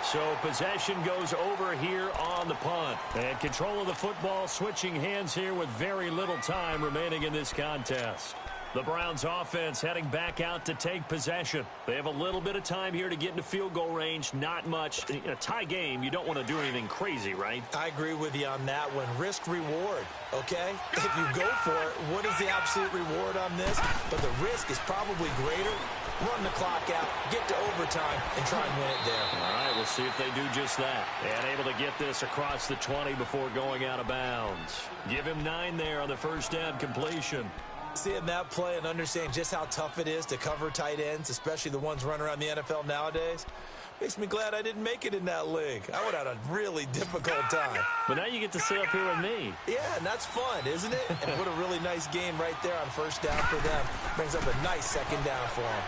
[SPEAKER 2] So possession goes over here on the punt. And control of the football switching hands here with very little time remaining in this contest. The Browns offense heading back out to take possession. They have a little bit of time here to get into field goal range. Not much. In a tie game, you don't want to do anything crazy, right?
[SPEAKER 3] I agree with you on that one. Risk reward, okay? If you go for it, what is the absolute reward on this? But the risk is probably greater. Run the clock out, get to overtime, and try and win it there.
[SPEAKER 2] All right, we'll see if they do just that. And able to get this across the 20 before going out of bounds. Give him 9 there on the first down completion.
[SPEAKER 3] Seeing that play and understanding just how tough it is to cover tight ends, especially the ones running around the NFL nowadays, makes me glad I didn't make it in that league. I would have had a really difficult time.
[SPEAKER 2] But now you get to sit up here with me.
[SPEAKER 3] Yeah, and that's fun, isn't it? And what a really nice game right there on first down for them. Brings up a nice 2nd down for them.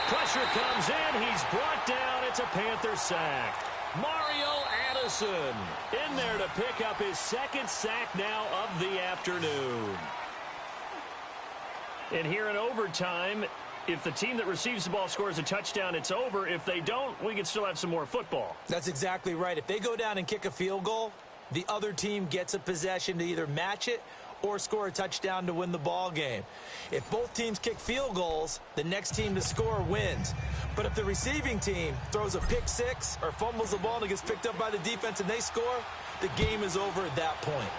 [SPEAKER 2] Pressure comes in. He's brought down. It's a Panther sack. Mario Addison in there to pick up his 2nd sack now of the afternoon. And here in overtime, if the team that receives the ball scores a touchdown, it's over. If they don't, we can still have some more football.
[SPEAKER 3] That's exactly right. If they go down and kick a field goal, the other team gets a possession to either match it or score a touchdown to win the ball game. If both teams kick field goals, the next team to score wins. But if the receiving team throws a pick six or fumbles the ball and it gets picked up by the defense and they score, the game is over at that point.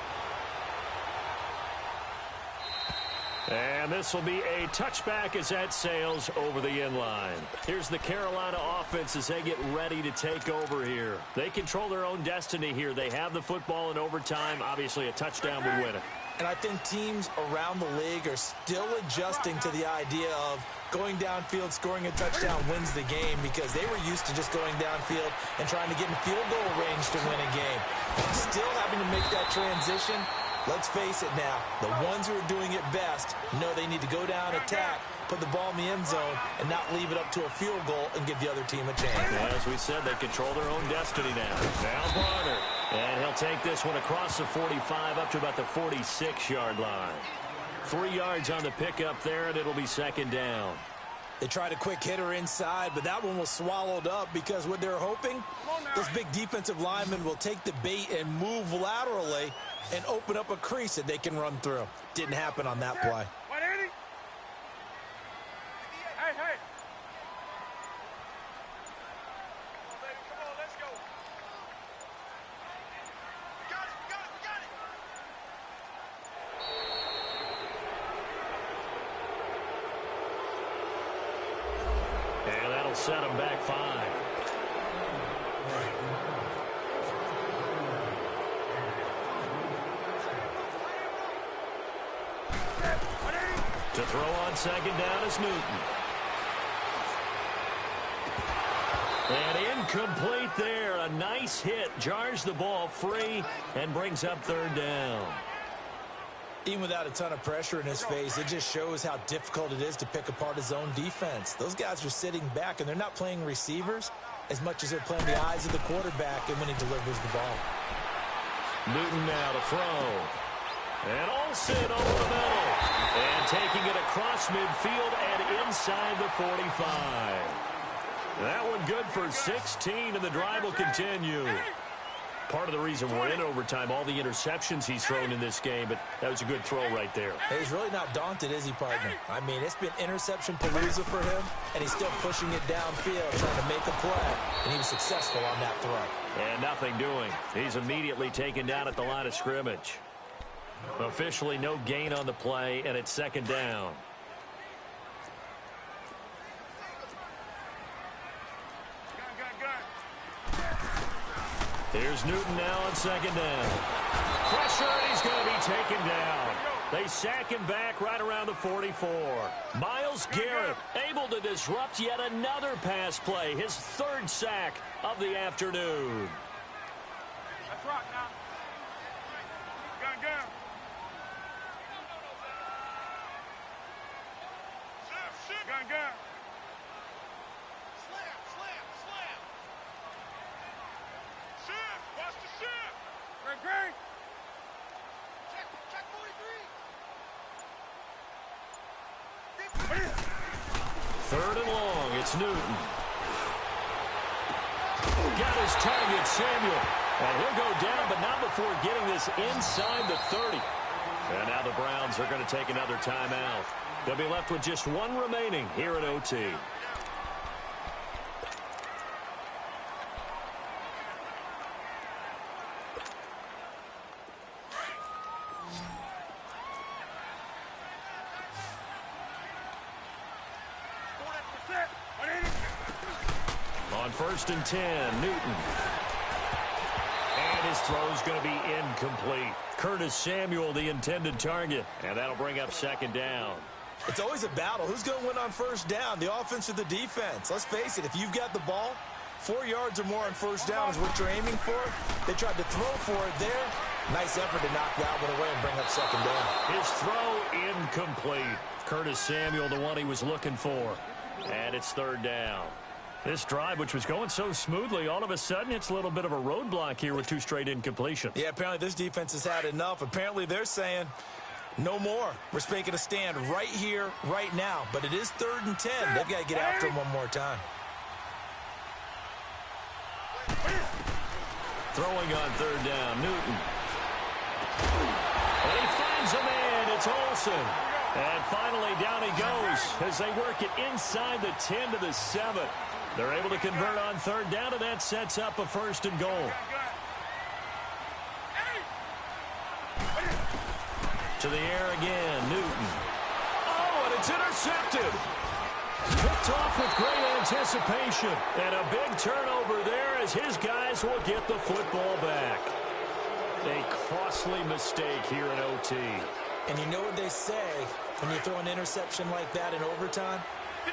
[SPEAKER 2] And this will be a touchback as that sails over the end line. Here's the Carolina offense as they get ready to take over here. They control their own destiny here. They have the football in overtime. Obviously, a touchdown would win it.
[SPEAKER 3] And I think teams around the league are still adjusting to the idea of going downfield, scoring a touchdown wins the game, because they were used to just going downfield and trying to get in field goal range to win a game. Still having to make that transition. Let's face it now, the ones who are doing it best know they need to go down, attack, put the ball in the end zone, and not leave it up to a field goal and give the other team a chance.
[SPEAKER 2] As we said, they control their own destiny now. Now Barner. And he'll take this one across the 45 up to about the 46-yard line. 3 yards on the pickup there, and it'll be second down.
[SPEAKER 3] They tried a quick hitter inside, but that one was swallowed up because what they're hoping, those big defensive linemen will take the bait and move laterally and open up a crease that they can run through. Didn't happen on that play.
[SPEAKER 4] Hey. Come on, let's go. We got it.
[SPEAKER 2] And that'll set them back 5. To throw on second down is Newton. And incomplete there. A nice hit. Jars the ball free and brings up third down.
[SPEAKER 3] Even without a ton of pressure in his face, it just shows how difficult it is to pick apart his own defense. Those guys are sitting back, and they're not playing receivers as much as they're playing the eyes of the quarterback and when he delivers the ball.
[SPEAKER 2] Newton now to throw. And Olsen over the middle. And taking it across midfield and inside the 45. That one good for 16, and the drive will continue. Part of the reason we're in overtime, all the interceptions he's thrown in this game, but that was a good throw right there.
[SPEAKER 3] Hey, he's really not daunted, is he, partner? I mean, it's been interception palooza for him, and he's still pushing it downfield, trying to make a play, and he was successful on that throw.
[SPEAKER 2] And nothing doing. He's immediately taken down at the line of scrimmage. Officially no gain on the play, and it's second down. Here's Newton now on second down. Pressure, and he's going to be taken down. They sack him back right around the 44. Myles Garrett able to disrupt yet another pass play, his third sack of the afternoon.
[SPEAKER 4] That's right now. Gun. Gun. Slam. Shift. Watch the shift. Great. Check 43.
[SPEAKER 2] Third and long, it's Newton. Got his target, Samuel. And he'll go down, but not before getting this inside the 30. And now the Browns are going to take another timeout. They'll be left with just one remaining here in OT. On 1st and 10, Newton. And his throw's going to be incomplete. Curtis Samuel, the intended target. And that'll bring up second down.
[SPEAKER 3] It's always a battle. Who's going to win on first down, the offense or the defense? Let's face it, if you've got the ball, 4 yards or more on first down is what you're aiming for. They tried to throw for it there. Nice effort to knock that one away and bring up second down.
[SPEAKER 2] His throw incomplete. Curtis Samuel, the one he was looking for. And it's third down. This drive, which was going so smoothly, all of a sudden it's a little bit of a roadblock here with 2 straight incompletions.
[SPEAKER 3] Yeah, apparently this defense has had enough. Apparently they're saying no more. We're making a stand right here, right now. But it is 3rd and 10. They've got to get after him one more time.
[SPEAKER 2] Throwing on 3rd down, Newton. And he finds a man to Olsen. And finally, down he goes as they work it inside the 10 to the 7. They're able to convert on third down, and that sets up a first and goal. To the air again, Newton. Oh, and it's intercepted. Picked off with great anticipation. And a big turnover there as his guys will get the football back. A costly mistake here in OT.
[SPEAKER 3] And you know what they say, when you throw an interception like that in overtime,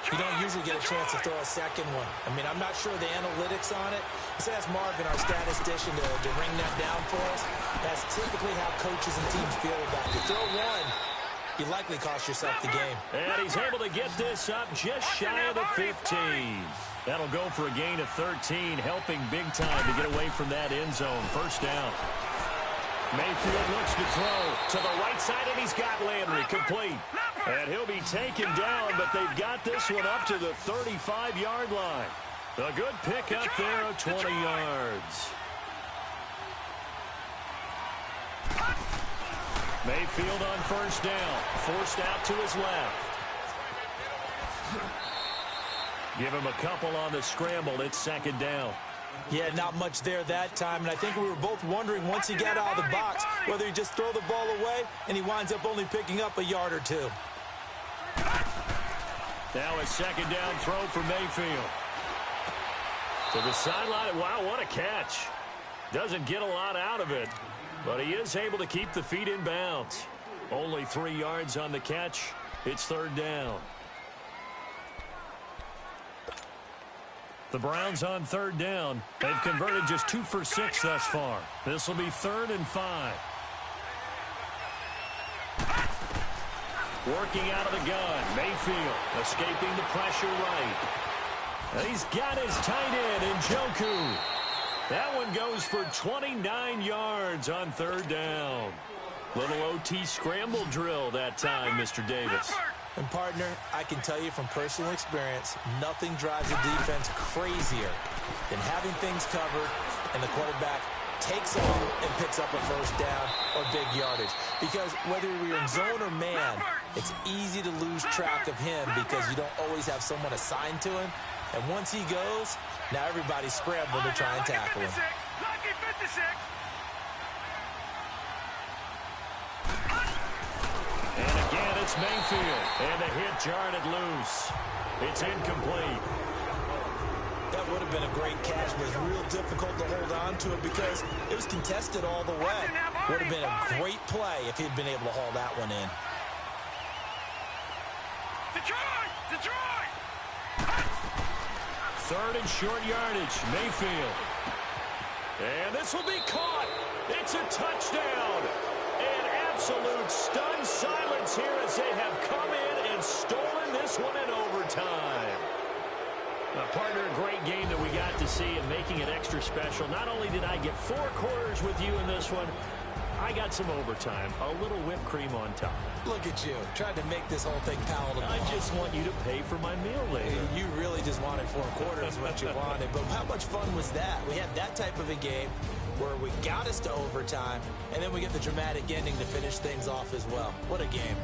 [SPEAKER 3] you don't usually get a chance to throw a second one. I mean, I'm not sure the analytics on it. Let's ask Marvin, our statistician, to ring that down for us. That's typically how coaches and teams feel about it. You throw one, you likely cost yourself the game.
[SPEAKER 2] And he's able to get this up just shy of the 15. That'll go for a gain of 13, helping big time to get away from that end zone. First down. Mayfield looks to throw to the right side, and he's got Landry complete. And he'll be taken down, but they've got this one up to the 35-yard line. A good pick up there of 20 yards. Mayfield on first down, forced out to his left. Give him a couple on the scramble. It's second down.
[SPEAKER 3] Yeah, not much there that time, and I think we were both wondering once he got out of the box whether he just throw the ball away, and he winds up only picking up a yard or two.
[SPEAKER 2] Now a second down throw for Mayfield. To the sideline. Wow, what a catch. Doesn't get a lot out of it, but he is able to keep the feet in bounds. Only 3 yards on the catch. It's third down. The Browns on third down. They've converted just 2 for 6 thus far. This will be 3rd and 5. Working out of the gun. Mayfield escaping the pressure right. And he's got his tight end, Njoku. That one goes for 29 yards on third down. Little OT scramble drill that time, Mr. Davis.
[SPEAKER 3] And, partner, I can tell you from personal experience, nothing drives a defense crazier than having things covered and the quarterback takes on and picks up a first down or big yardage. Because whether you're in zone or man, it's easy to lose track of him because you don't always have someone assigned to him. And once he goes, now everybody's scrambling to try and tackle him.
[SPEAKER 2] And again, it's Mayfield. And a hit jarred it loose. It's incomplete.
[SPEAKER 3] That would have been a great catch, but it's real difficult to hold on to it because it was contested all the way. Would have been a great play if he'd been able to haul that one in.
[SPEAKER 4] Detroit!
[SPEAKER 2] Third and short yardage, Mayfield. And this will be caught. It's a touchdown. An absolute stunned silence here as they have come in and stolen this one in overtime. Partner, a great game that we got to see and making it extra special. Not only did I get 4 quarters with you in this one, I got some overtime, a little whipped cream on top.
[SPEAKER 3] Look at you, trying to make this whole thing palatable.
[SPEAKER 2] I just want you to pay for my meal later.
[SPEAKER 3] You really just wanted 4 quarters what you wanted, but how much fun was that? We had that type of a game where we got us to overtime, and then we get the dramatic ending to finish things off as well. What a game.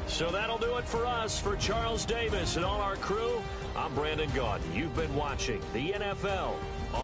[SPEAKER 2] So that'll do it for us. For Charles Davis and all our crew, I'm Brandon Gaudin. You've been watching the NFL on